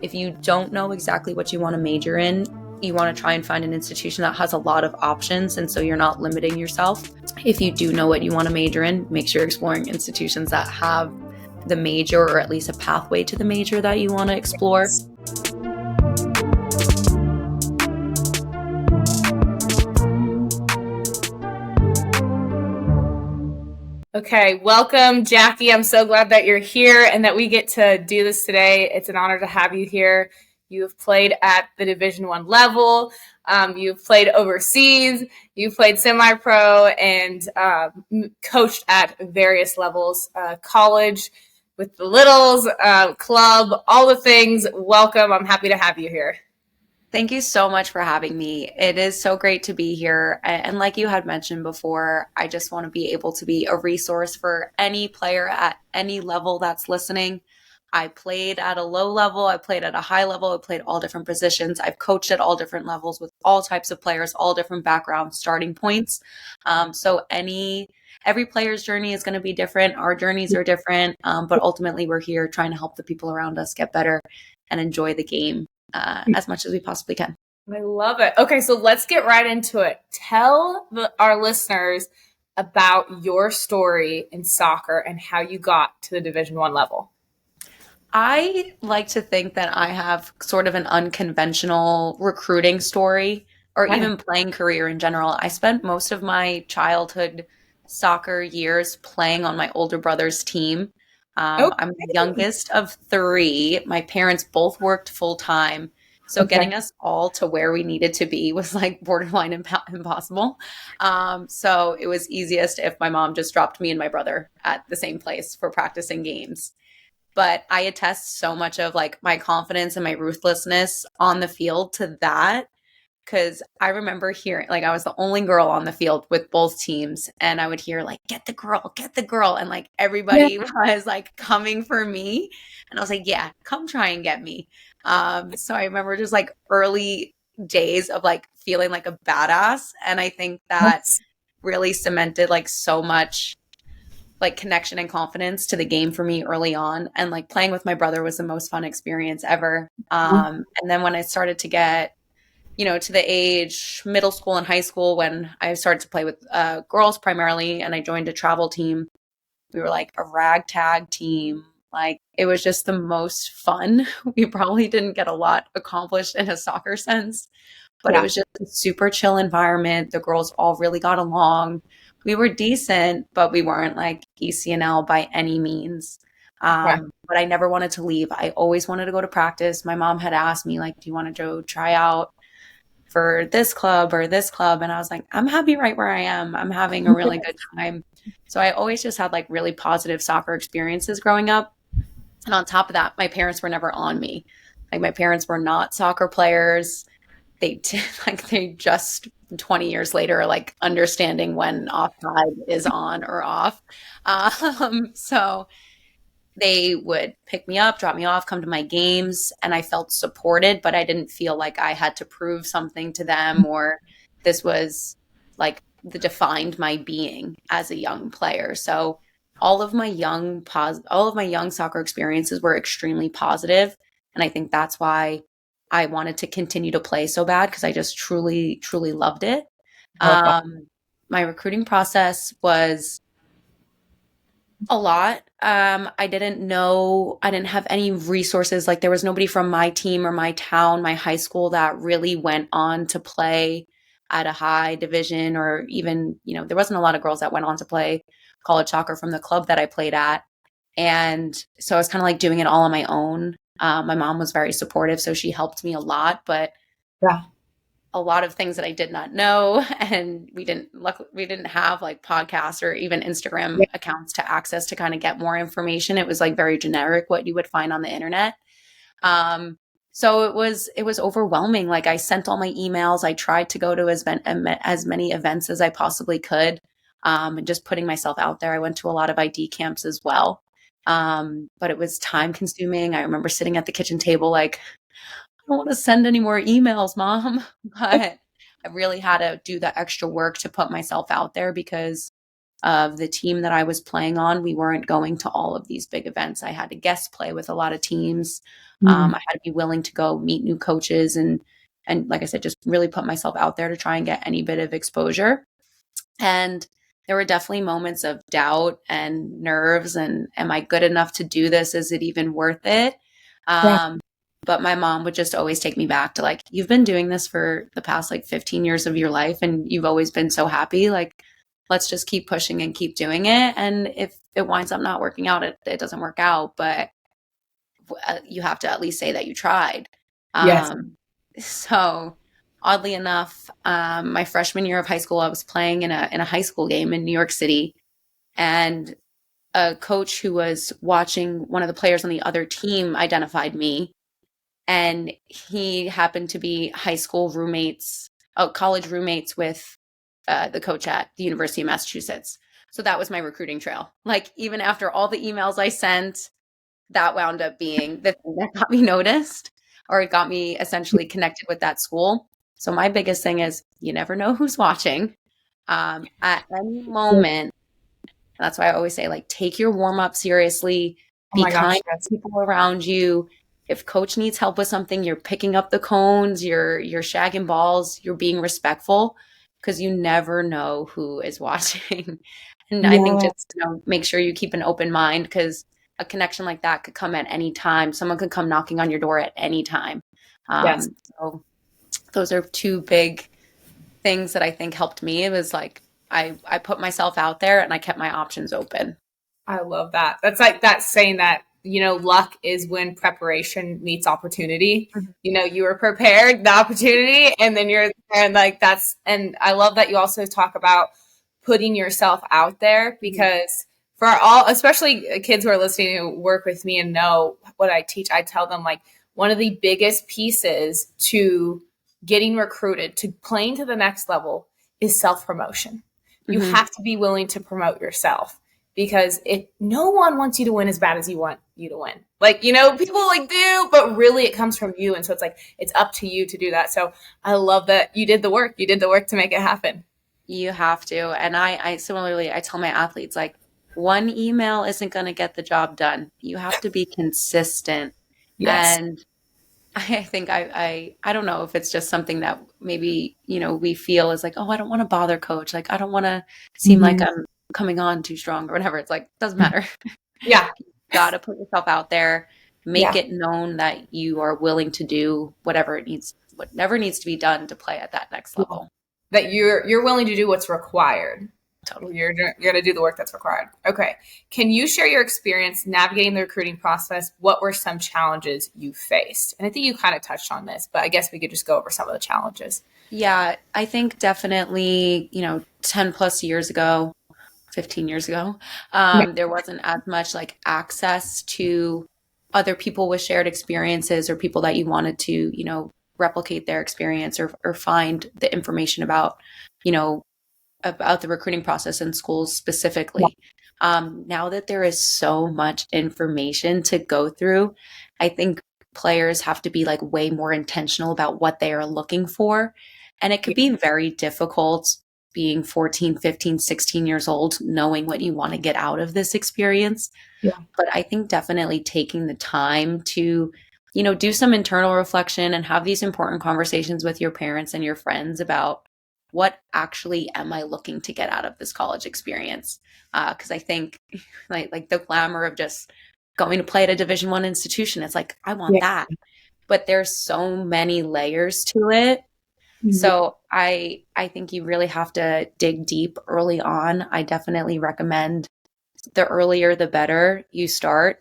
If you don't know exactly what you want to major in, you want to try and find an institution that has a lot of options, and so you're not limiting yourself. If you do know what you want to major in, make sure you're exploring institutions that have the major, or at least a pathway to the major that you want to explore. Okay, welcome, Jackie. I'm so glad that you're here and that we get to do this today. It's an honor to have you here. You have played at the Division I level. You've played overseas. You've played semi-pro and coached at various levels, college with the littles, club, all the things. Welcome. I'm happy to have you here. Thank you so much for having me. It is so great to be here. And like you had mentioned before, I just want to be able to be a resource for any player at any level that's listening. I played at a low level, I played at a high level, I played all different positions. I've coached at all different levels with all types of players, all different backgrounds, starting points. So every player's journey is going to be different. Our journeys are different, but ultimately we're here trying to help the people around us get better and enjoy the game as much as we possibly can. I love it. Okay, so let's get right into it. Tell our listeners about your story in soccer and how you got to the Division I level. I like to think that I have sort of an unconventional recruiting story, or even playing career in general. I spent most of my childhood soccer years playing on my older brother's team. I'm the youngest of three. My parents both worked full time. So getting us all to where we needed to be was like borderline impossible. So it was easiest if my mom just dropped me and my brother at the same place for practicing games. But I attest so much of like my confidence and my ruthlessness on the field to that. Because I remember hearing, like, I was the only girl on the field with both teams, and I would hear, like, get the girl. And, like, everybody was, like, coming for me. And I was like, yeah, come try and get me. So I remember just, like, early days of, like, feeling like a badass. And I think that really cemented, like, so much, like, connection and confidence to the game for me early on. And, like, playing with my brother was the most fun experience ever. And then when I started to get to the age middle school and high school, when I started to play with girls primarily, and I joined a travel team, we were like a ragtag team. Like, it was just the most fun. We probably didn't get a lot accomplished in a soccer sense, but it was just a super chill environment. The girls all really got along. We were decent, but we weren't like ECNL by any means. But I never wanted to leave. I always wanted to go to practice. My mom had asked me, like, do you want to go try out for this club or this club? And I was like, I'm happy right where I am. I'm having a really good time. So I always just had like really positive soccer experiences growing up. And on top of that, my parents were never on me. Like, my parents were not soccer players. They just 20 years later, like, understanding when offside is on or off. So they would pick me up, drop me off, come to my games, and I felt supported, but I didn't feel like I had to prove something to them, or this was like the defined my being as a young player. So all of my young soccer experiences were extremely positive, and I think that's why I wanted to continue to play so bad, because I just truly, truly loved it. My recruiting process was a lot. I didn't have any resources. Like, there was nobody from my team or my town, my high school, that really went on to play at a high division, or even, there wasn't a lot of girls that went on to play college soccer from the club that I played at. And so I was kind of like doing it all on my own. My mom was very supportive, so she helped me a lot, but a lot of things that I did not know. And we didn't have like podcasts or even Instagram accounts to access to kind of get more information. It was like very generic what you would find on the internet. So it was overwhelming. Like, I sent all my emails. I tried to go to as many events as I possibly could, and just putting myself out there. I went to a lot of ID camps as well. But it was time consuming. I remember sitting at the kitchen table like, I don't want to send any more emails, Mom. But I really had to do the extra work to put myself out there, because of the team that I was playing on, we weren't going to all of these big events. I had to guest play with a lot of teams. Mm. I had to be willing to go meet new coaches and like I said, just really put myself out there to try and get any bit of exposure. And there were definitely moments of doubt and nerves and am I good enough to do this? Is it even worth it? Yeah. But my mom would just always take me back to like, you've been doing this for the past like 15 years of your life and you've always been so happy. Like, let's just keep pushing and keep doing it. And if it winds up not working out, it doesn't work out. But you have to at least say that you tried. Yes. So oddly enough, my freshman year of high school, I was playing in a high school game in New York City, and a coach who was watching one of the players on the other team identified me, and he happened to be college roommates with the coach at the University of Massachusetts. So that was my recruiting trail. Like even after all the emails I sent, that wound up being the thing that got me noticed, or it got me essentially connected with that school. So my biggest thing is you never know who's watching. At any moment, that's why I always say, like, take your warm up seriously, Oh be my kind gosh, to yes. people around you. If coach needs help with something, you're picking up the cones, you're shagging balls, you're being respectful because you never know who is watching. And I think just, Yes. make sure you keep an open mind because a connection like that could come at any time. Someone could come knocking on your door at any time. Yes. So those are two big things that I think helped me. It was like I put myself out there and I kept my options open. I love that. That's like that saying that, luck is when preparation meets opportunity. Mhm. You were prepared, the opportunity, and then and like and I love that you also talk about putting yourself out there because for all, especially kids who are listening who work with me and know what I teach, I tell them like one of the biggest pieces to getting recruited to playing to the next level is self promotion. You Mm-hmm. have to be willing to promote yourself because if no one wants you to win as bad as you want you to win, like people like do, but really it comes from you, and so it's like it's up to you to do that. So I love that you did the work. You did the work to make it happen. You have to. And I similarly, I tell my athletes, like, one email isn't going to get the job done. You have to be consistent. Yes. And I think I don't know if it's just something that maybe, we feel is like, oh, I don't want to bother coach. Like, I don't want to seem like Mhm. I'm coming on too strong or whatever. It's like, doesn't matter. Yeah. Got to put yourself out there, make Yeah. it known that you are willing to do whatever needs to be done to play at that next Yeah. level. That you're willing to do what's required. Totally. You're going to do the work that's required. Okay. Can you share your experience navigating the recruiting process? What were some challenges you faced? And I think you kind of touched on this, but I guess we could just go over some of the challenges. Yeah, I think definitely, 10 plus years ago, 15 years ago, Yeah. there wasn't as much like access to other people with shared experiences or people that you wanted to, replicate their experience or find the information you know, about the recruiting process in schools Yeah. specifically. Now that there is so much information to go through, I think players have to be like way more intentional about what they are looking for. And it could be very difficult being 14, 15, 16 years old, knowing what you want to get out of this experience. Yeah. But I think definitely taking the time to, do some internal reflection and have these important conversations with your parents and your friends about what actually am I looking to get out of this college experience? Because I think like the glamour of just going to play at a Division I institution, it's like I want Yeah. that, but there's so many layers to it. Mhm. So I think you really have to dig deep early on. I definitely recommend the earlier the better you start,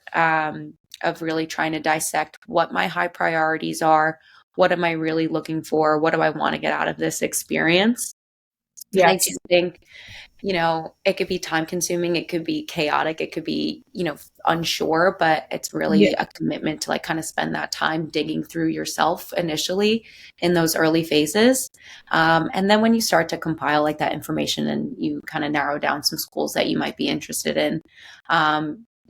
of really trying to dissect what my high priorities are. What am I really looking for? What do I want to get out of this experience? And I do Yes. think, it could be time consuming, it could be chaotic, it could be, unsure, but it's Yeah. really a commitment to like kind of spend that time digging through yourself initially in those early phases. And then when you start to compile like that information and you kind of narrow down some schools that you might be interested in,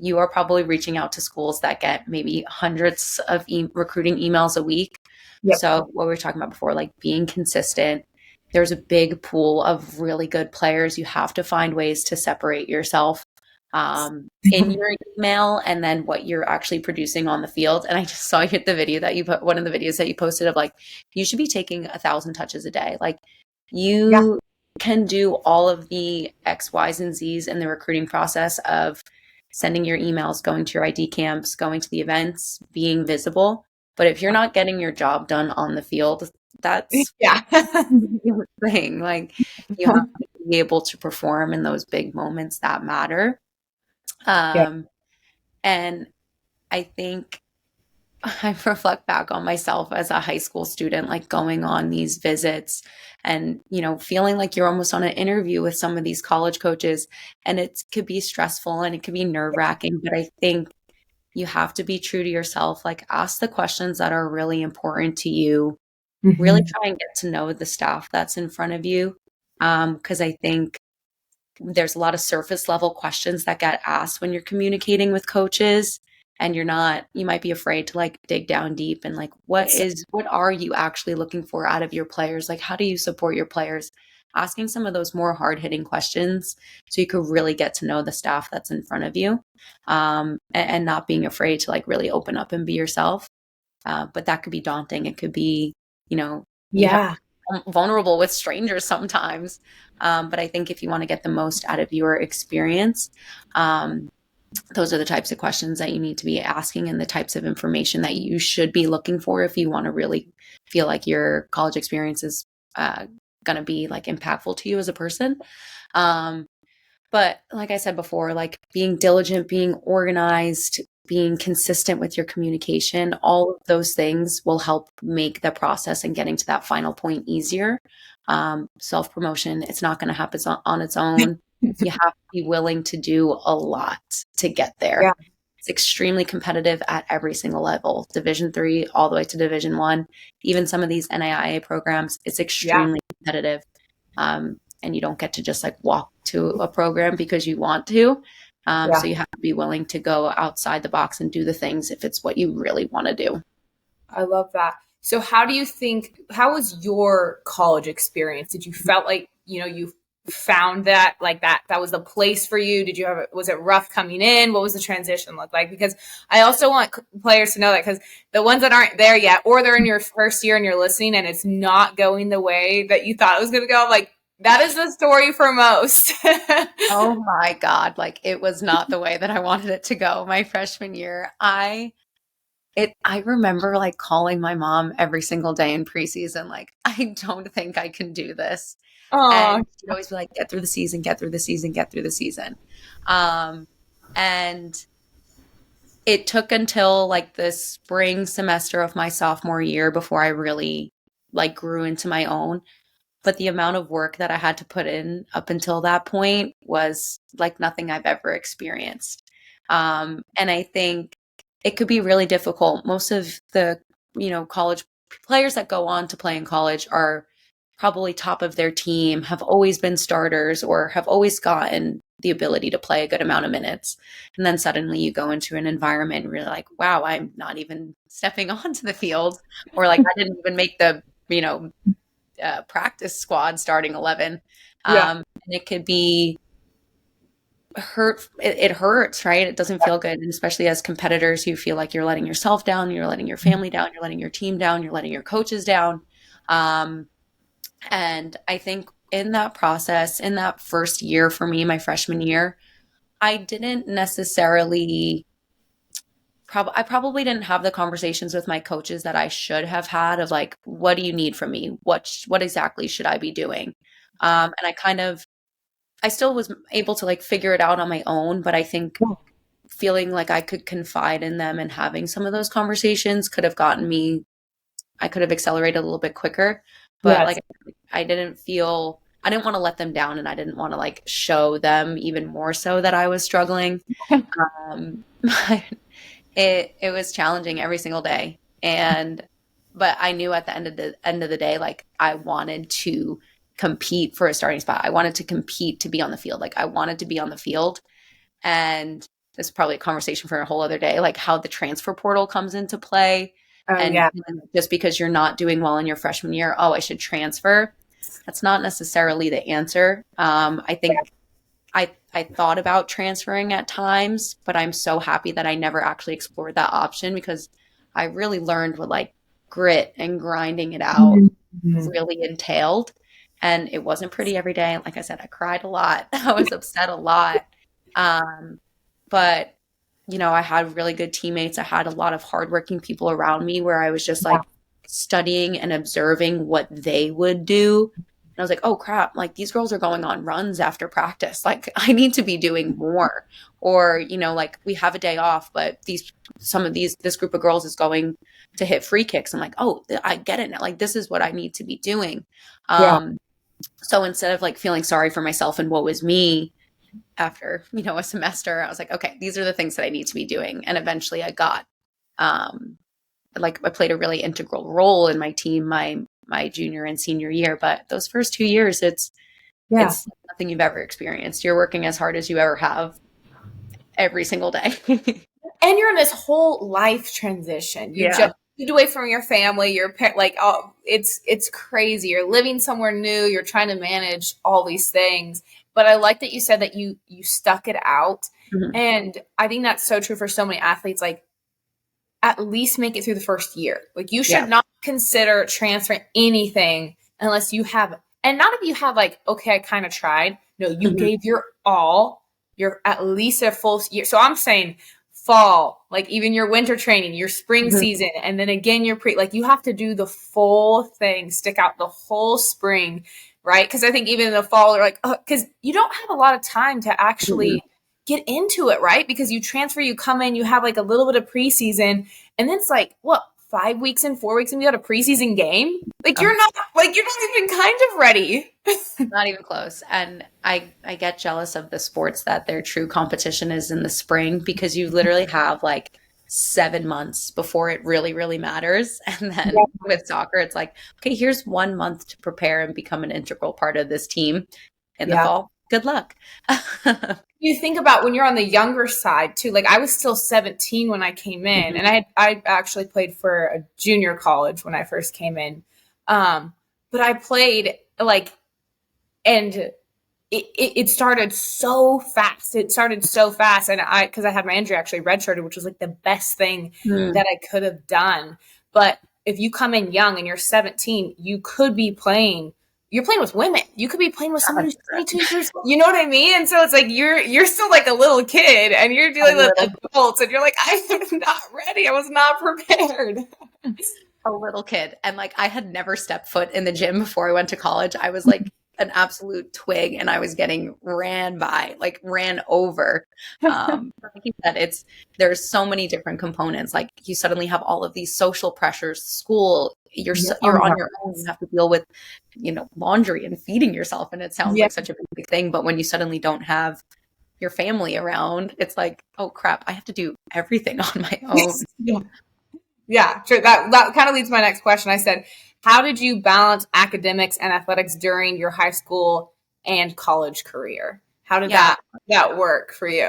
you are probably reaching out to schools that get maybe hundreds of recruiting emails a week. Yep. So what we were talking about before, like being consistent, there's a big pool of really good players. You have to find ways to separate yourself in your email and then what you're actually producing on the field. And I just saw you the video that you put, one of the videos that you posted of like, you should be taking 1,000 touches a day. Like Yeah. you can do all of the X, Y's, and Z's in the recruiting process of sending your emails, going to your ID camps, going to the events, being visible. But if you're not getting your job done on the field, that's Yeah. the thing. Like you have to be able to perform in those big moments that matter. Yeah. Um, and I think I reflect back on myself as a high school student, like going on these visits and, feeling like you're almost on an interview with some of these college coaches. And it could be stressful and it could be nerve wracking, but I think you have to be true to yourself. Like ask the questions that are really important to you. Really Mhm. try and get to know the staff that's in front of you. Because I think there's a lot of surface level questions that get asked when you're communicating with coaches and you might be afraid to like dig down deep and like what are you actually looking for out of your players? Like how do you support your players? Asking some of those more hard hitting questions so you could really get to know the staff that's in front of you, and not being afraid to like really open up and be yourself. But that could be daunting. It could be, you have Yeah. vulnerable with strangers sometimes. But I think if you want to get the most out of your experience, um, those are the types of questions that you need to be asking and the types of information that you should be looking for if you want to really feel like your college experience is going to be like impactful to you as a person. Um, but like I said before, like being diligent, being organized, being consistent with your communication, all of those things will help make the process and getting to that final point easier. Self promotion, it's not going to happen on its own. You have to be willing to do a lot to get Yeah. there. It's extremely competitive at every single level, Division 3 all the way to Division 1. Even some of these NAIA programs, it's Yeah. extremely competitive. And you don't get to just like walk to a program because you want to. Yeah. So you have to be willing to go outside the box and do the things if it's what you really want to do. I love that. So how was your college experience? Did you felt like, you found that was the place for you? Was it rough coming in? What was the transition look like? Because I also want players to know that, because the ones that aren't there yet, or they're in your first year and you're listening and it's not going the way that you thought it was going to go, like that is the story for most. Oh my God. Like it was not the way that I wanted it to go my freshman year. I remember like calling my mom every single day in preseason, like, I don't think I can do this. Oh, And she'd always be like, get through the season, get through the season, get through the season. Um, and it took until like the spring semester of my sophomore year before I really like grew into my own. But the amount of work that I had to put in up until that point was like nothing I've ever experienced. And I think it could be really difficult. Most of the, college players that go on to play in college are probably top of their team, have always been starters, or have always gotten the ability to play a good amount of minutes. And then suddenly you go into an environment and you're like, wow, I'm not even stepping onto the field, or like I didn't even make the, practice squad starting 11. yeah. And it could be it hurts, right? It doesn't feel good. And especially as competitors, you feel like you're letting yourself down, you're letting your family down, you're letting your team down, you're letting your coaches down. Um, and I think in that process, in that first year for me, my freshman year, I didn't necessarily I probably didn't have the conversations with my coaches that I should have had of like, what do you need from me? What exactly should I be doing? And I still was able to like figure it out on my own, but I think feeling like I could confide in them and having some of those conversations could have I could have accelerated a little bit quicker. But Yes. like, I didn't want to let them down and I didn't want to like show them even more so that I was struggling. But it was challenging every single day. But I knew at the end of the day, like I wanted to compete for a starting spot. I wanted to compete to be on the field. Like I wanted to be on the field. And this is probably a conversation for a whole other day, like how the transfer portal comes into play. Oh And yeah. just because you're not doing well in your freshman year, oh, I should transfer. that's not necessarily the answer. I think I thought about transferring at times, but I'm so happy that I never actually explored that option because I really learned what like grit and grinding it out Mhm. really entailed. And it wasn't pretty every day. Like I said, I cried a lot. I was upset a lot. Um, but I had really good teammates. I had a lot of hardworking people around me where I was just Yeah. like studying and observing what they would do. And I was like, oh crap, like these girls are going on runs after practice. Like I need to be doing more. Or, like we have a day off, but this group of girls is going to hit free kicks. I'm like, oh, I get it now. Like this is what I need to be doing. Yeah. Um, so instead of like feeling sorry for myself and what was me after, a semester, I was like, okay, these are the things that I need to be doing. And eventually I got, um, like I played a really integral role in my team, my junior and senior year. But those first 2 years, Yeah. it's nothing you've ever experienced. You're working as hard as you ever have every single day. And you're in this whole life transition. You Yeah. just moved away from your family. Like, oh, it's crazy. You're living somewhere new. You're trying to manage all these things. But I like that you said that you stuck it out, Mhm. and I think that's so true for so many athletes. Like, at least make it through the first year. Like, you Yeah. should not consider transferring anything unless you have, and not if you have like, okay, I kind of tried. No, you Mhm. gave your all. You're at least a full year. So I'm saying fall, like even your winter training, your spring Mhm. season, and then again your like you have to do the full thing, stick out the whole spring, right? Because I think even in the fall, they're like, because you don't have a lot of time to Mhm. actually get into it, right? Because you transfer, you come in, you have like a little bit of preseason, and then it's like, what, 5 weeks and 4 weeks, and you got a preseason game? Like Oh, you're not even kind of ready. not even close. And I get jealous of the sports that their true competition is in the spring because you literally have like 7 months before it really, really matters. And then with soccer, it's like, okay, here's 1 month to prepare and become an integral part of this team in the Yeah. fall. Good luck. You think about when you're on the younger side too. Like I was still 17 when I came in, Mhm. and I actually played for a junior college when I first came in. But I played like, and it started so fast. It started so fast, and because I had my injury, actually redshirted, which was like the best thing Mm. that I could have done. But if you come in young and you're 17, you could be playing. You're playing with women. You could be playing with someone who's 22 years old. You know what I mean? And so it's like you're still like a little kid, and you're A dealing with little adults, and you're like, I'm not ready. I was not prepared. a little kid. And like I had never stepped foot in the gym before I went to college. I was like an absolute twig and I was getting ran by, like ran over. Like you said, there's so many different components. Like you suddenly have all of these social pressures, school, Yeah. you're on your own. You have to deal with, laundry and feeding yourself. And it sounds Yeah. like such a big thing, but when you suddenly don't have your family around, it's like, oh crap, I have to do everything on my own. Yeah. Yeah, sure. That kind of leads to my next question. I said, how did you balance academics and athletics during your high school and college career? How did Yeah. that work for you?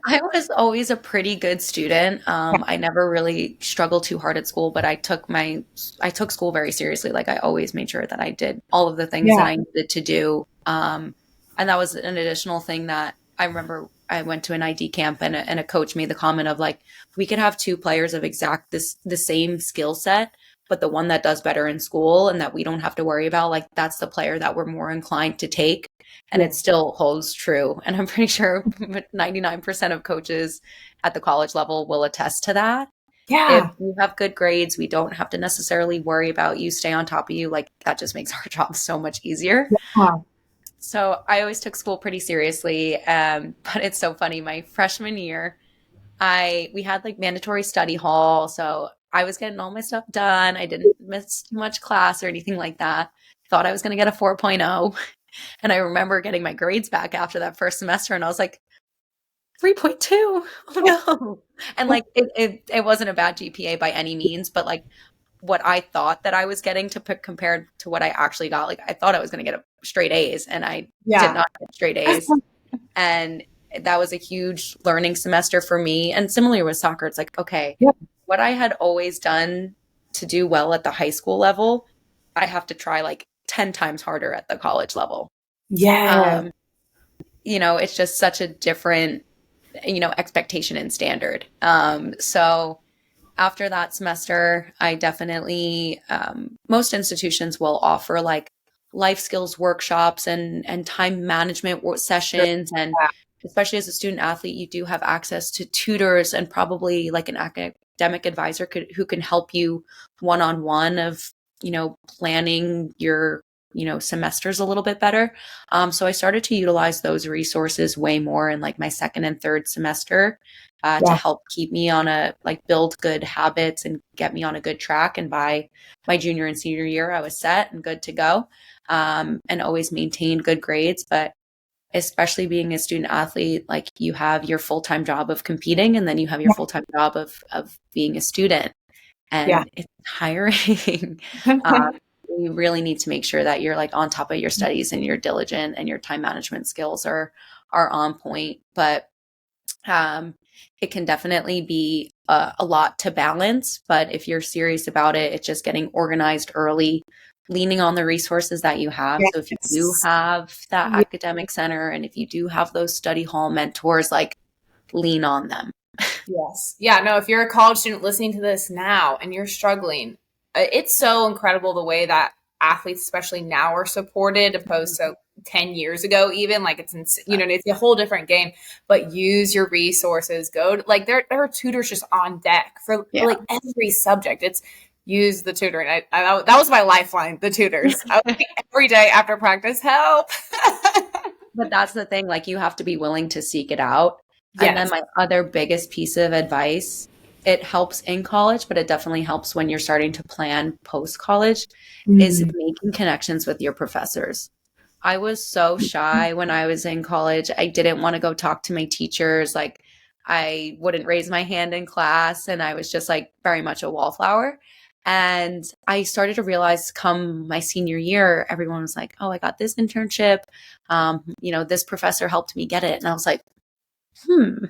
I was always a pretty good student. I never really struggled too hard at school, but I took school very seriously. Like I always made sure that I did all of the things that Yeah. I needed to do. And that was an additional thing that I remember I went to an ID camp and a coach made the comment of like, we could have two players of the same skill set, but the one that does better in school and that we don't have to worry about, like that's the player that we're more inclined to take and Yeah. it still holds true. And I'm pretty sure 99% of coaches at the college level will attest to that. If Yeah. you have good grades, we don't have to necessarily worry about you, stay on top of you. Like that just makes our job so much easier. Yeah. So I always took school pretty seriously. But it's so funny. My freshman year, we had like mandatory study hall. So I was getting all my stuff done. I didn't miss too much class or anything like that. Thought I was going to get a 4.0. And I remember getting my grades back after that first semester, and I was like, 3.2. Oh no. And like it wasn't a bad GPA by any means, but like what I thought that I was getting to pick compared to what I actually got, like I thought I was going to get a straight A's and I did Yeah. not get straight A's. And that was a huge learning semester for me. And similar with soccer, it's like, okay, Yep. what I had always done to do well at the high school level, I have to try like 10 times harder at the college level. Yeah. Um, it's just such a different, expectation and standard. So after that semester, I definitely, most institutions will offer like life skills workshops and time management sessions. And especially as a student athlete, you do have access to tutors and probably like an academic advisor who can help you one-on-one of, planning your, semesters a little bit better. So I started to utilize those resources way more in like my second and third semester to Yeah. help keep me on build good habits and get me on a good track. And by my junior and senior year, I was set and good to go, and always maintained good grades. But especially being a student athlete, like you have your full-time job of competing and then you have your full-time job of being a student, Yeah. and it's tiring. um, you really need to make sure that you're like on top of your studies and you're diligent and your time management skills are on point. But um, it can definitely be a lot to balance, but if you're serious about it, it's just getting organized early, leaning on the resources that you have. So if you do Yes. have that Yeah. academic center and if you do have those study hall mentors, like lean on them. Yes. Yeah. No, if you're a college student listening to this now and you're struggling, it's so incredible the way that athletes, especially now, are supported opposed to 10 years ago, even. Like it's a whole different game, but use your resources. Go to, like, there are tutors just on deck for Yeah. like every subject. It's use the tutoring. That was my lifeline, the tutors. I would be every day after practice, help. But that's the thing, like you have to be willing to seek it out. And then Yes. my other biggest piece of advice, it helps in college, but it definitely helps when you're starting to plan post college, is Mm. making connections with your professors. I was so shy when I was in college. I didn't want to go talk to my teachers. Like, I wouldn't raise my hand in class, and I was just like very much a wallflower. And I started to realize come my senior year, everyone was like, oh, I got this internship. This professor helped me get it. And I was like, hmm,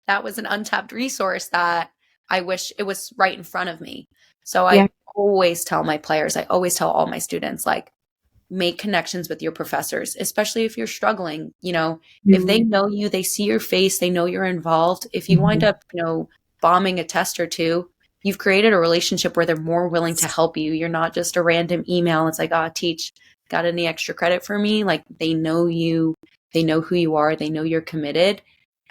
that was an untapped resource that I wish it was right in front of me. So Yeah. I always tell my players, I always tell all my students, like, make connections with your professors, especially if you're struggling. If they Mm. know you, they see your face, they know you're involved. If you wind Mhm. up, bombing a test or two, you've created a relationship where they're more willing to help you. You're not just a random email. It's like, teach, got any extra credit for me? Like, they know you, they know who you are, they know you're committed.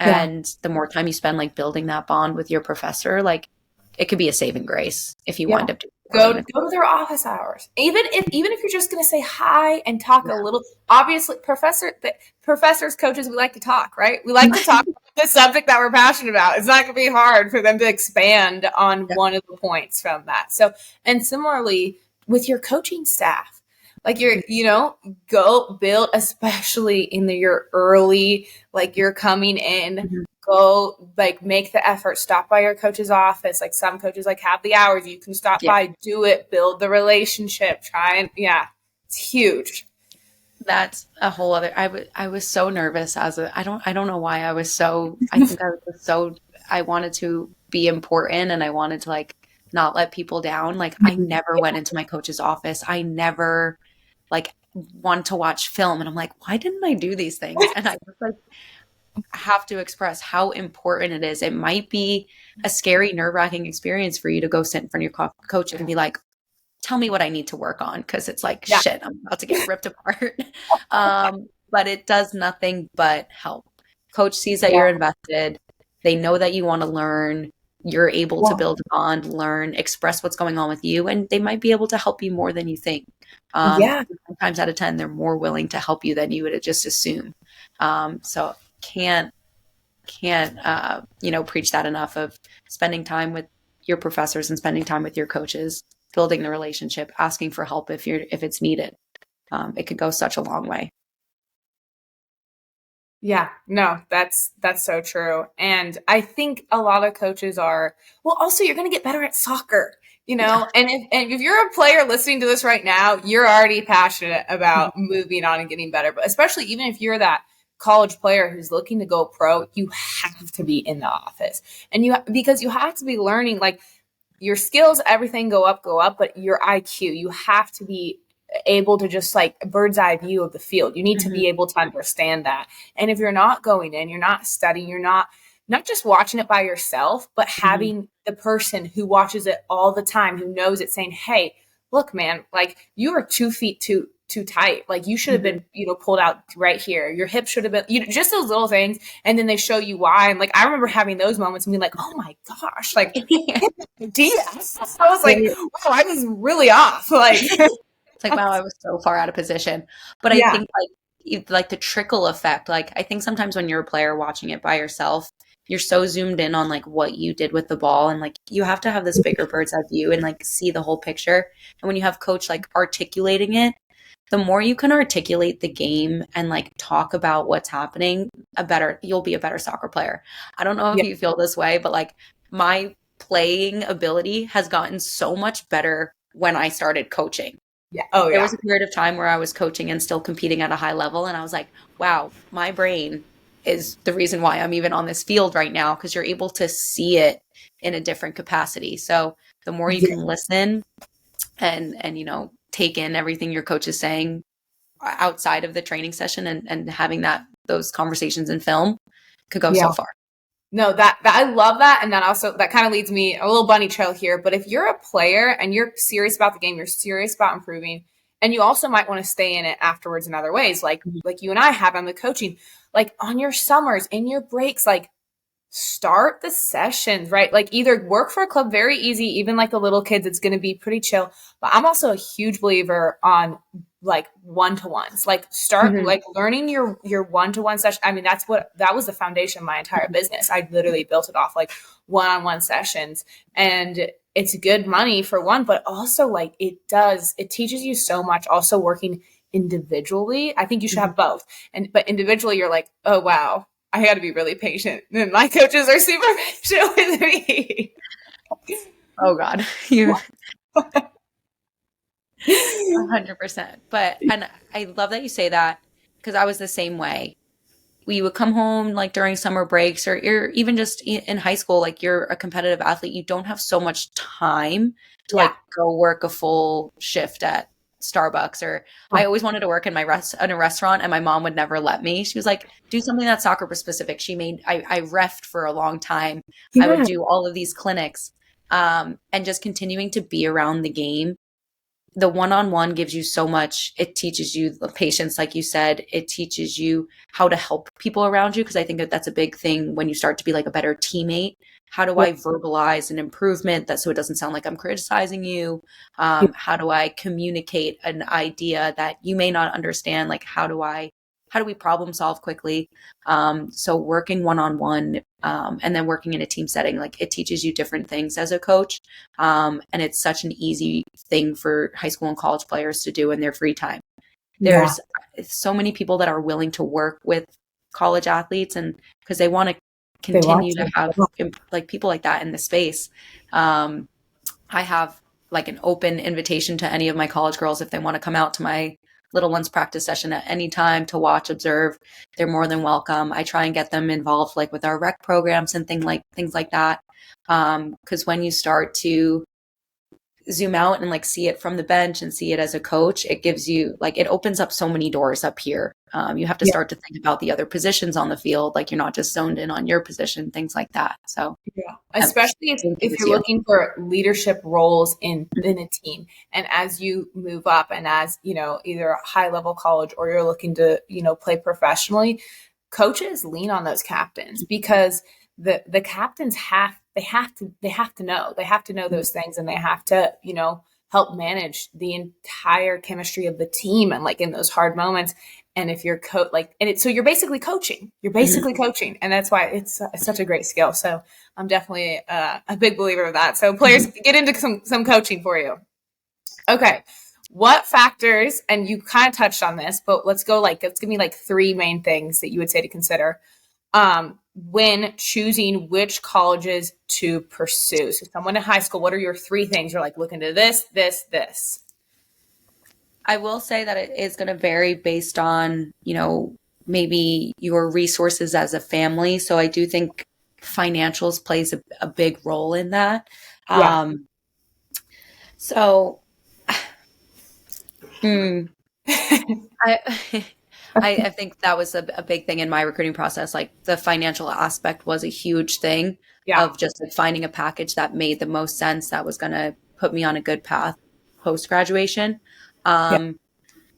Yeah. And the more time you spend like building that bond with your professor, like it could be a saving grace if you Yeah. wind up doing Go poorly with. to their office hours. Even if you're just going to say hi and talk a little. Obviously, professors, coaches, we like to talk, right? We like to talk about the subject that we're passionate about. It's not going to be hard for them to expand on Yeah. one of the points from that. So, and similarly with your coaching staff, like go build, especially in your early, like you're coming in, Mhm. go like make the effort, stop by your coach's office. Like some coaches like have the hours, you can stop Yeah. by, do it, build the relationship, try and it's huge. That's a whole other. I was so nervous I don't know why I was so. I think I was just so. I wanted to be important and I wanted to like not let people down. Like I never went into my coach's office. I never like want to watch film, and I'm like, why didn't I do these things? And I just like have to express how important it is. It might be a scary, nerve-wracking experience for you to go sit in front of your coach and be like, tell me what I need to work on, because it's like, Yeah. shit, I'm about to get ripped apart. But it does nothing but help. Coach sees that Yeah. you're invested. They know that you want to learn. You're able to Yeah. build a bond, learn, express what's going on with you, and they might be able to help you more than you think. Yeah. 9 times out of 10, they're more willing to help you than you would just assume. So can't preach that enough of spending time with your professors and spending time with your coaches, building the relationship, asking for help if it's needed. It could go such a long way. Yeah, no, that's so true. And I think a lot of coaches are, well, also you're going to get better at soccer, Yeah. and if you're a player listening to this right now, you're already passionate about moving on and getting better. But especially even if you're that college player who's looking to go pro, you have to be in the office. And because you have to be learning, like your skills, everything go up, but your IQ, you have to be able to just like a bird's eye view of the field. You need to be able to understand that. And if you're not going in, you're not studying, you're not just watching it by yourself, but having the person who watches it all the time, who knows it, saying, hey, look, man, like you are 2 feet too tight. Like you should have been, pulled out right here. Your hip should have been, just those little things. And then they show you why. And like, I remember having those moments and being like, oh my gosh, like, DS. I was like, wow, I was really off. Like, it's like, wow, I was so far out of position. But I think like the trickle effect, like I think sometimes when you're a player watching it by yourself, you're so zoomed in on like what you did with the ball, and like you have to have this bigger bird's eye view and like see the whole picture. And when you have coach like articulating it, the more you can articulate the game and like talk about what's happening, you'll be a better soccer player. I don't know if you feel this way, but like my playing ability has gotten so much better when I started coaching. Yeah. Oh, yeah. There was a period of time where I was coaching and still competing at a high level, and I was like, wow, my brain is the reason why I'm even on this field right now, because you're able to see it in a different capacity. So the more you can listen and take in everything your coach is saying outside of the training session and having those conversations in film could go so far. No, that I love that. And that kind of leads me a little bunny trail here. But if you're a player and you're serious about the game, you're serious about improving, and you also might want to stay in it afterwards in other ways, like you and I have on the coaching, like on your summers, in your breaks, like start the sessions, right? Like either work for a club, very easy, even like the little kids, it's going to be pretty chill. But I'm also a huge believer on like one-to-ones, like start like learning your one-to-one session. I mean, that was the foundation of my entire business. I literally built it off like one-on-one sessions, and it's good money for one, but also like it teaches you so much also working individually. I think you should have both. But individually you're like, oh wow, I got to be really patient. And my coaches are super patient with me. Oh God, you 100%. And I love that you say that, because I was the same way. We would come home like during summer breaks, or you're even just in high school, like you're a competitive athlete. You don't have so much time to like go work a full shift at Starbucks, or I always wanted to work in in a restaurant, and my mom would never let me. She was like, do something that's soccer specific. I reffed for a long time. I would do all of these clinics, and just continuing to be around the game. The one-on-one gives you so much. It teaches you the patience, like you said. It teaches you how to help people around you, because I think that's a big thing when you start to be like a better teammate. How do I verbalize an improvement so it doesn't sound like I'm criticizing you? How do I communicate an idea that you may not understand? Like how do we problem solve quickly? So working one-on-one, and then working in a team setting, like it teaches you different things as a coach. And it's such an easy thing for high school and college players to do in their free time. There's so many people that are willing to work with college athletes, and because they want to continue to have like people like that in the space. I have like an open invitation to any of my college girls if they want to come out to my little ones practice session at any time to watch, observe. They're more than welcome. I try and get them involved like with our rec programs and things like that. Because when you start to zoom out and like see it from the bench and see it as a coach, it gives you like, it opens up so many doors up here. You have to start to think about the other positions on the field. Like you're not just zoned in on your position, things like that. So especially if you're looking for leadership roles in a team, and as you move up and as, either high level college or you're looking to, play professionally, coaches lean on those captains, because the captains have to know those things, and they have to, help manage the entire chemistry of the team, and like in those hard moments. And if you're so you're basically coaching, and that's why it's such a great skill. So I'm definitely a big believer of that. So players, get into some coaching for you. Okay. What factors, and you kind of touched on this, but let's give me like 3 main things that you would say to consider when choosing which colleges to pursue. So someone in high school, what are your 3 things? You're like, look into this. I will say that it is going to vary based on, maybe your resources as a family. So I do think financials plays a big role in that. So Mm. I I think that was a big thing in my recruiting process. Like the financial aspect was a huge thing Yeah. of just like finding a package that made the most sense that was going to put me on a good path post graduation. Yeah.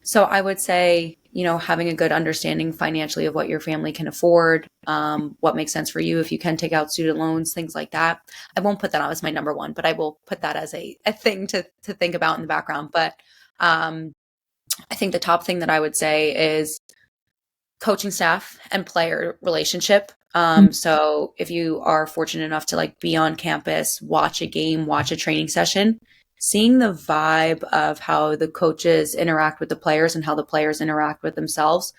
So I would say, having a good understanding financially of what your family can afford, what makes sense for you, if you can take out student loans, things like that. I won't put that on as my number one, but I will put that as a thing to think about in the background. But um, I think the top thing that I would say is coaching staff and player relationship. So if you are fortunate enough to like be on campus, watch a game, watch a training session, seeing the vibe of how the coaches interact with the players and how the players interact with themselves,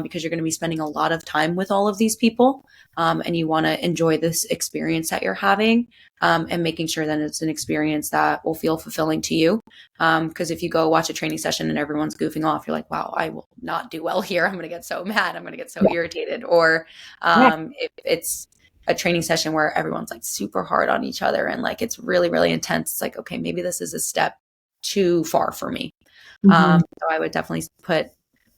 because you're going to be spending a lot of time with all of these people, and you want to enjoy this experience that you're having, and making sure that it's an experience that will feel fulfilling to you. Because if you go watch a training session and everyone's goofing off, you're like, wow, I will not do well here. I'm going to get so mad. I'm going to get so irritated. Or Yeah. if it's a training session where everyone's like super hard on each other and like it's really, really intense, it's like, okay, maybe this is a step too far for me. So I would definitely put,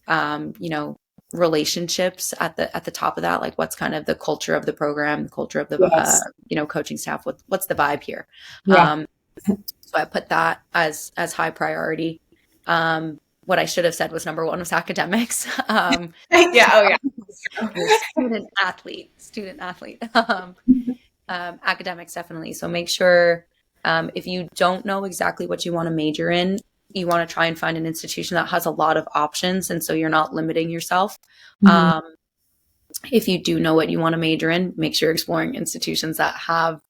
you know, relationships at the top of that. Like, what's kind of the culture of the program, the culture of the Yes. coaching staff. What's the vibe here? Yeah. So I put that as high priority. What I should have said was number one was academics. Yeah. Oh, yeah. You're student athlete. Academics definitely. So make sure, if you don't know exactly what you want to major in, you want to try and find an institution that has a lot of options, and so you're not limiting yourself. Mhm. Um, if you do know what you want to major in, make sure you're exploring institutions that have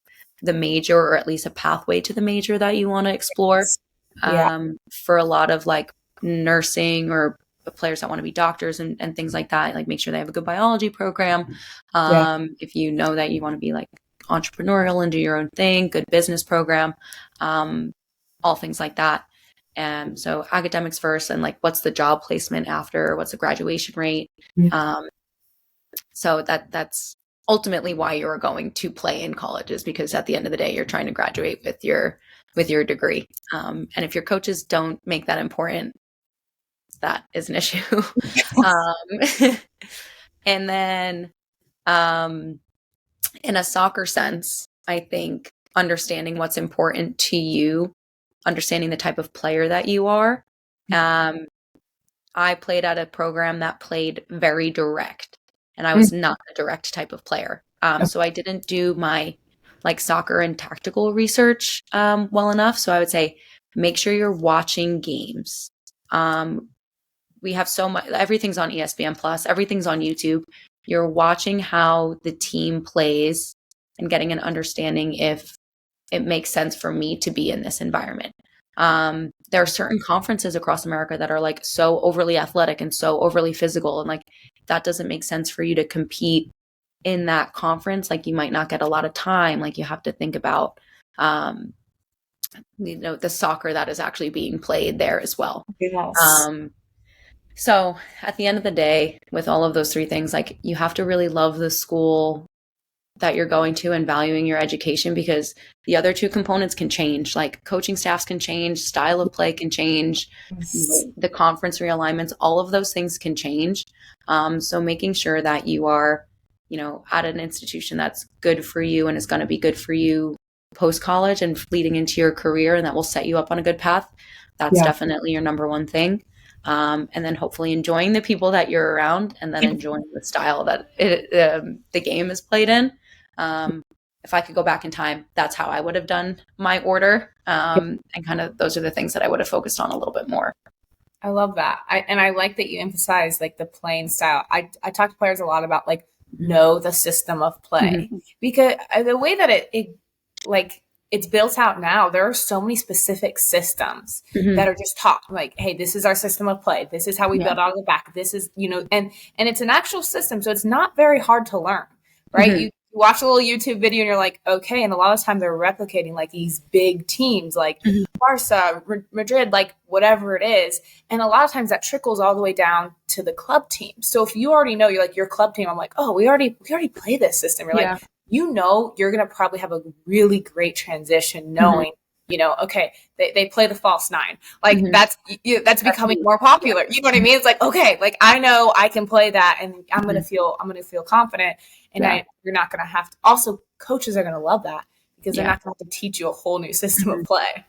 the major or at least a pathway to the major that you want to explore. Yeah. For a lot of like nursing or players that want to be doctors and things like that, like make sure they have a good biology program. Yeah. If you know that you want to be like entrepreneurial and do your own thing, good business program, all things like that. And so academics first, and like what's the job placement after, what's the graduation rate. So that's ultimately why you're going to play in colleges, because at the end of the day, you're trying to graduate with your degree. And if your coaches don't make that important, that is an issue. And then, um, in a soccer sense, I think understanding what's important to you, understanding the type of player that you are. Um, I played at a program that played very direct, and I was not a direct type of player. So I didn't do my like soccer and tactical research well enough. So I would say make sure you're watching games. We have so much, everything's on ESPN Plus, everything's on YouTube. You're watching how the team plays and getting an understanding if it makes sense for me to be in this environment. There are certain conferences across America that are like so overly athletic and so overly physical, and like that doesn't make sense for you to compete in that conference. Like you might not get a lot of time. Like you have to think about, the soccer that is actually being played there as well. Yes. Um, so at the end of the day, with all of those three things, like you have to really love the school that you're going to and valuing your education, because the other two components can change. Like coaching staffs can change, style of play can change, Yes. the conference realignments, all of those things can change. So making sure that you are, at an institution that's good for you and is going to be good for you post college and leading into your career, and that will set you up on a good path. That's Yeah. definitely your number one thing. And then hopefully enjoying the people that you're around, and then enjoying the style that the game is played in. If I could go back in time, that's how I would have done my order. And kind of those are the things that I would have focused on a little bit more. I love that. I like that you emphasize like the playing style. I talk to players a lot about like know the system of play, because the way that it like it's built out now, there are so many specific systems that are just taught like, hey, this is our system of play. This is how we build out of the back. This is, and it's an actual system. So it's not very hard to learn, right? You watch a little YouTube video and you're like, okay. And a lot of time they're replicating like these big teams like Barca, Madrid, like whatever it is. And a lot of times that trickles all the way down to the club team. So if you already know you're like your club team, I'm like, oh, we already play this system. You're like, you're going to probably have a really great transition knowing okay, they play the false nine. Like Mhm. that's becoming more popular. You know what I mean? It's like, okay, like I know I can play that, and Mhm. I'm gonna feel confident, and Yeah. you're not gonna have to. Also, coaches are gonna love that because they're Yeah. not gonna have to teach you a whole new system of Mhm. play.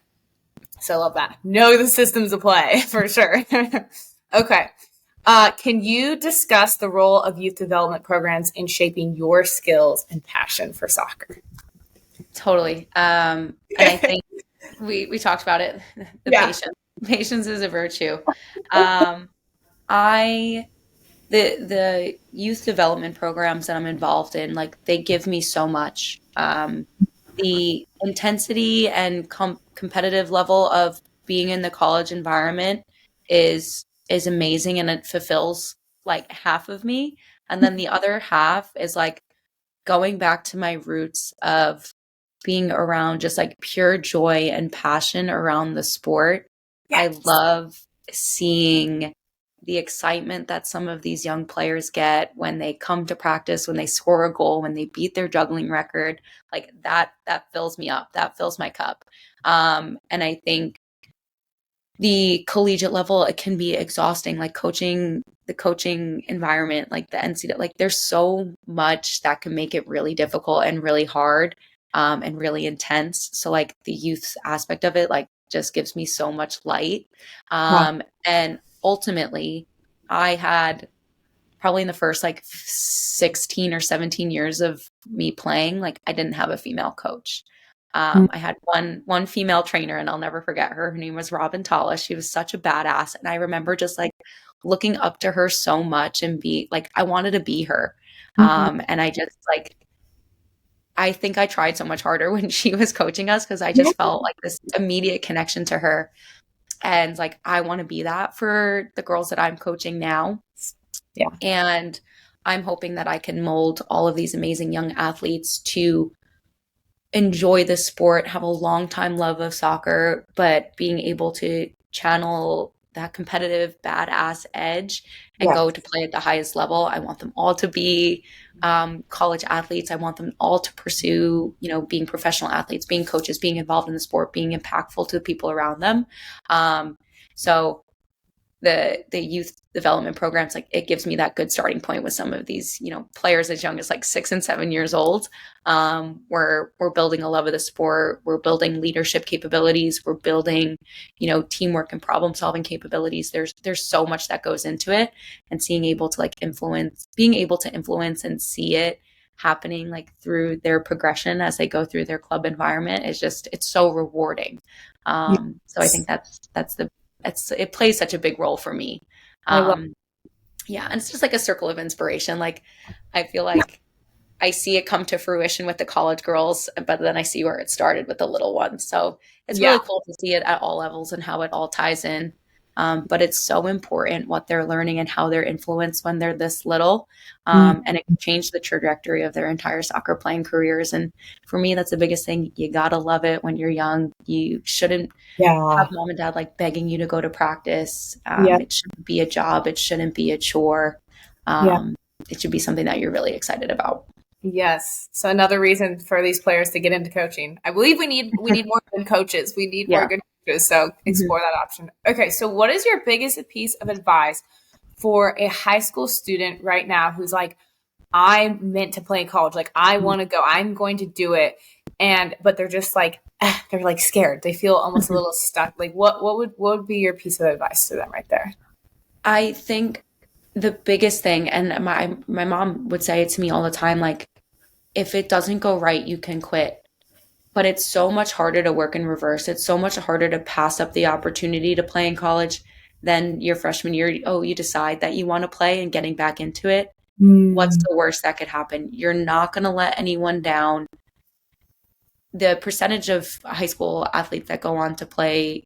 So I love that. Know the systems of play for sure. Okay. Can you discuss the role of youth development programs in shaping your skills and passion for soccer? Totally. And I think we talked about it, the Yeah. patience. Patience is a virtue. Um, I the youth development programs that I'm involved in, like they give me so much. The intensity and competitive level of being in the college environment is amazing, and it fulfills like half of me, and then the other half is like going back to my roots of being around just like pure joy and passion around the sport. I Yes. love seeing the excitement that some of these young players get when they come to practice, when they score a goal, when they beat their juggling record. Like that fills me up. That fills my cup. And I think the collegiate level, it can be exhausting, like the coaching environment, like the NCAA, like there's so much that can make it really difficult and really hard, and really intense. So like the youth aspect of it, like just gives me so much light. Yeah. And ultimately I had probably in the first like 16 or 17 years of me playing, like I didn't have a female coach. I had one female trainer, and I'll never forget her. Her name was Robin Tallis. She was such a badass, and I remember just like looking up to her so much and be like, I wanted to be her. Mm-hmm. And I just like I think I tried so much harder when she was coaching us because I Yeah. just felt like this immediate connection to her, and like I want to be that for the girls that I'm coaching now. Yeah. And I'm hoping that I can mold all of these amazing young athletes to enjoy the sport, have a long time love of soccer, but being able to channel that competitive badass edge and Yeah. go to play at the highest level. I want them all to be college athletes. I want them all to pursue, being professional athletes, being coaches, being involved in the sport, being impactful to the people around them. So the youth development programs, like it gives me that good starting point with some of these players as young as like 6 and 7 years old. We're building a love of the sport, we're building leadership capabilities, we're building teamwork and problem solving capabilities. There's so much that goes into it, and being able to influence and see it happening like through their progression as they go through their club environment is just, it's so rewarding. So I think it plays such a big role for me. I love. Um, yeah, and it's just like a circle of inspiration. Like I feel like I see it come to fruition with the college girls, but then I see where it started with the little ones. So it's Yeah. really cool to see it at all levels and how it all ties in. But it's so important what they're learning and how they're influenced when they're this little. Mm. And it can change the trajectory of their entire soccer playing careers. And for me, that's the biggest thing. You gotta love it when you're young. You shouldn't Yeah. have mom and dad like begging you to go to practice. Yeah. It shouldn't be a job. It shouldn't be a chore. Yeah. It should be something that you're really excited about. Yes. So another reason for these players to get into coaching. I believe we need more good coaches. We need more Yeah. good coaches. So Mhm. explore that option. Okay. So what is your biggest piece of advice for a high school student right now who's like, I'm meant to play in college. Like I want to go. I'm going to do it. But they're just like they're like scared. They feel almost a Mhm. little stuck. Like what would be your piece of advice to them right there? I think the biggest thing, and my mom would say it to me all the time, like if it doesn't go right, you can quit. But it's so much harder to work in reverse. It's so much harder to pass up the opportunity to play in college than your freshman year. Oh, you decide that you want to play and getting back into it. What's Mm, the worst that could happen? You're not going to let anyone down. The percentage of high school athletes that go on to play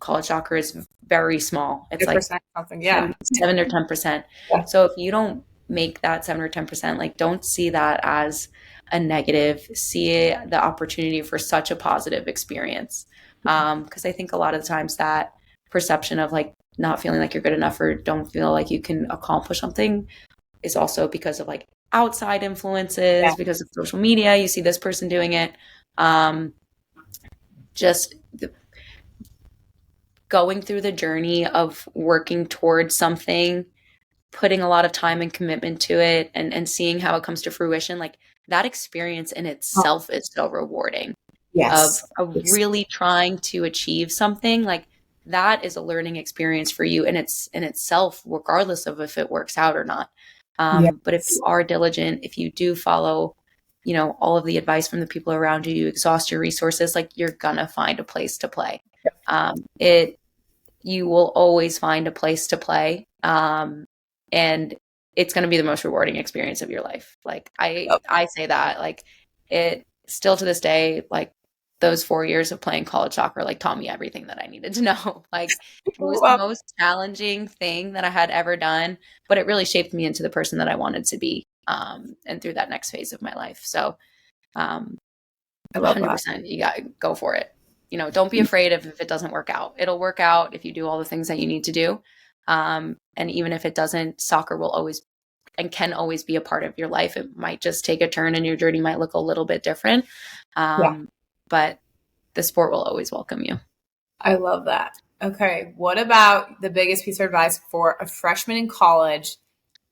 college soccer is very small. It's like 100% something. Yeah. 10, 7 or 10%. Yeah. So if you don't make that 7 or 10%, like don't see that as a negative. See the opportunity for such a positive experience. Because I think a lot of the times that perception of like not feeling like you're good enough or don't feel like you can accomplish something is also because of like outside influences, Yeah. because of social media. You see this person doing it. Um, just going through the journey of working towards something, putting a lot of time and commitment to it, and seeing how it comes to fruition, like that experience in itself is so rewarding. Of, Yes. really trying to achieve something, like that is a learning experience for you in itself, regardless of if it works out or not. But if you Yes. are diligent, if you do follow, all of the advice from the people around you, you exhaust your resources, like you're gonna find a place to play. It You will always find a place to play. And it's going to be the most rewarding experience of your life. Like I say that, like it still to this day, like those 4 years of playing college soccer, like taught me everything that I needed to know. Like it was the Love. most challenging thing that I had ever done, but it really shaped me into the person that I wanted to be. And through that next phase of my life. So, um, I love that. 100%, you got to go for it. Don't be afraid if it doesn't work out. It'll work out if you do all the things that you need to do. And even if it doesn't, soccer will always and can always be a part of your life. It might just take a turn and your journey might look a little bit different. Yeah. But the sport will always welcome you. I love that. Okay. What about the biggest piece of advice for a freshman in college?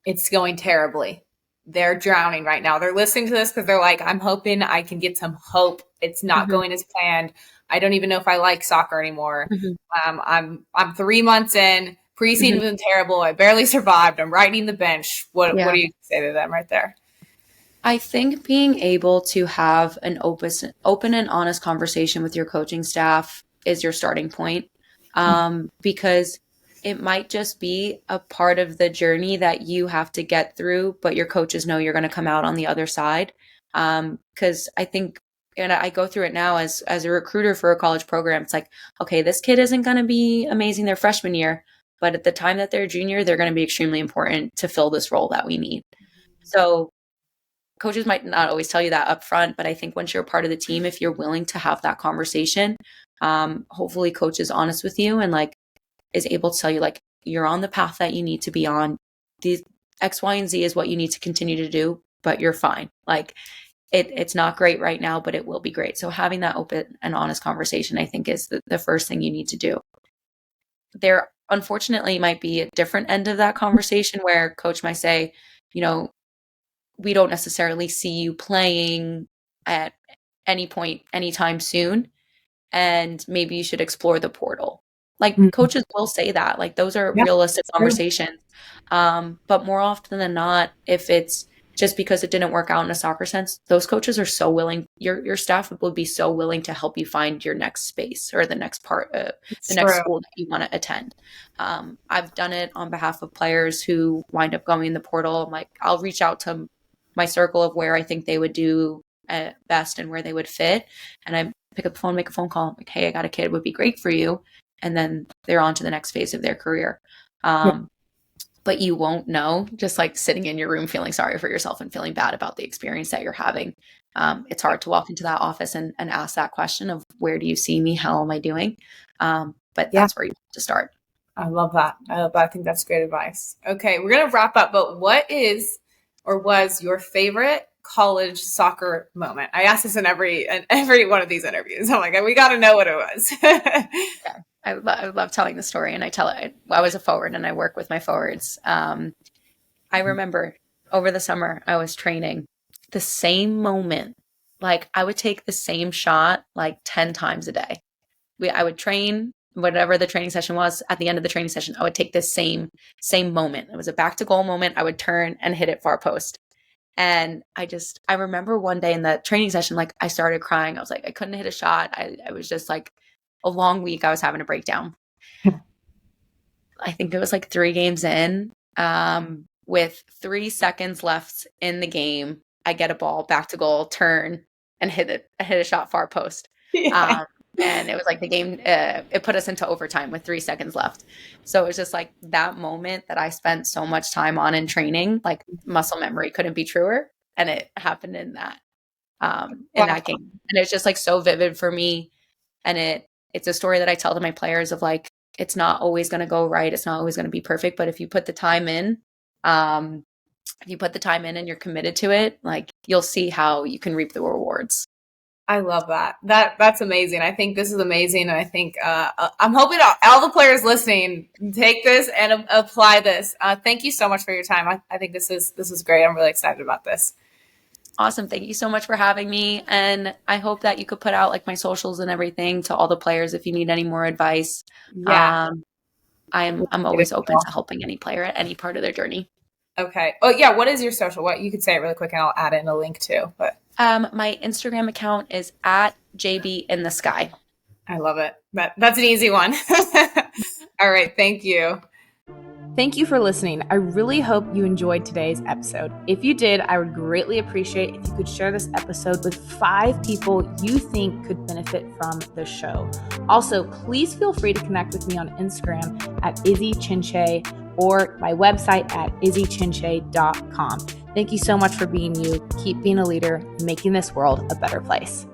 It's going terribly. They're drowning right now. They're listening to this because they're like, I'm hoping I can get some hope. It's not Mhm. going as planned. I don't even know if I like soccer anymore. Mhm. I'm 3 months in. Preseason Mhm. was terrible. I barely survived. I'm riding the bench. What Yeah. do you say to them right there? I think being able to have an open and honest conversation with your coaching staff is your starting point. Because it might just be a part of the journey that you have to get through, but your coaches know you're going to come out on the other side. Because I think, and I go through it now as a recruiter for a college program. It's like, okay, this kid isn't going to be amazing their freshman year, but at the time that they're a junior, they're going to be extremely important to fill this role that we need. So coaches might not always tell you that up front, but I think once you're a part of the team, if you're willing to have that conversation, hopefully coach is honest with you and like is able to tell you like you're on the path that you need to be on. These X, Y, and Z is what you need to continue to do, but you're fine. Like it's not great right now, but it will be great. So having that open and honest conversation, I think is the first thing you need to do. There unfortunately might be a different end of that conversation where coach might say, you know, we don't necessarily see you playing at any point anytime soon, and maybe you should explore the portal. Like Mhm. coaches will say that, like those are Yeah, realistic that's true. conversations. But more often than not, if it's just because it didn't work out in a soccer sense, those coaches are so willing. Your staff would be so willing to help you find your next space or the next part, the It's next true. school that you want to attend. I've done it on behalf of players who wind up going in the portal. I'm like, I'll reach out to my circle of where I think they would do best and where they would fit, and I pick up the phone, make a phone call, like, hey, I got a kid, would be great for you. And then they're on to the next phase of their career. Yeah. But you won't know just like sitting in your room feeling sorry for yourself and feeling bad about the experience that you're having. It's hard to walk into that office and ask that question of where do you see me? How am I doing? But Yeah. that's where you have to start. I love that. I love that. I think that's great advice. Okay, we're gonna wrap up, but what is or was your favorite college soccer moment? I ask this in every one of these interviews. I'm like, we got to know what it was. Yeah. I love telling the story, and I tell it. I was a forward, and I work with my forwards. I remember over the summer I was training the same moment. Like I would take the same shot like 10 times a day. I would train whatever the training session was. At the end of the training session, I would take this same moment. It was a back to goal moment. I would turn and hit it far post. And I remember one day in the training session, like I started crying. I was like, I couldn't hit a shot. I was just like a long week. I was having a breakdown. I think it was like 3 games in, with 3 seconds left in the game. I get a ball back to goal, turn and hit a shot far post. Yeah. And it was like the game, it put us into overtime with 3 seconds left. So it was just like that moment that I spent so much time on in training, like muscle memory couldn't be truer. And it happened in Wow. that game. And it's just like so vivid for me. And it's a story that I tell to my players of like, it's not always going to go right. It's not always going to be perfect, but if you put the time in, um, if you put the time in and you're committed to it, like you'll see how you can reap the rewards. I love that. That's amazing. I think this is amazing, and I think I'm hoping all the players listening take this and apply this. Thank you so much for your time. I think this is great. I'm really excited about this. Awesome. Thank you so much for having me. And I hope that you could put out like my socials and everything to all the players if you need any more advice. Yeah. Um, I'm always open to helping any player at any part of their journey. Okay. Oh yeah. What is your social? What you could say it really quick, and I'll add in a link too. But My Instagram account is at JB in the sky. I love it. That's an easy one. All right. Thank you. Thank you for listening. I really hope you enjoyed today's episode. If you did, I would greatly appreciate if you could share this episode with 5 people you think could benefit from the show. Also, please feel free to connect with me on Instagram at Izi Chinchay or my website at izichinchay.com. Thank you so much for being you. Keep being a leader and making this world a better place.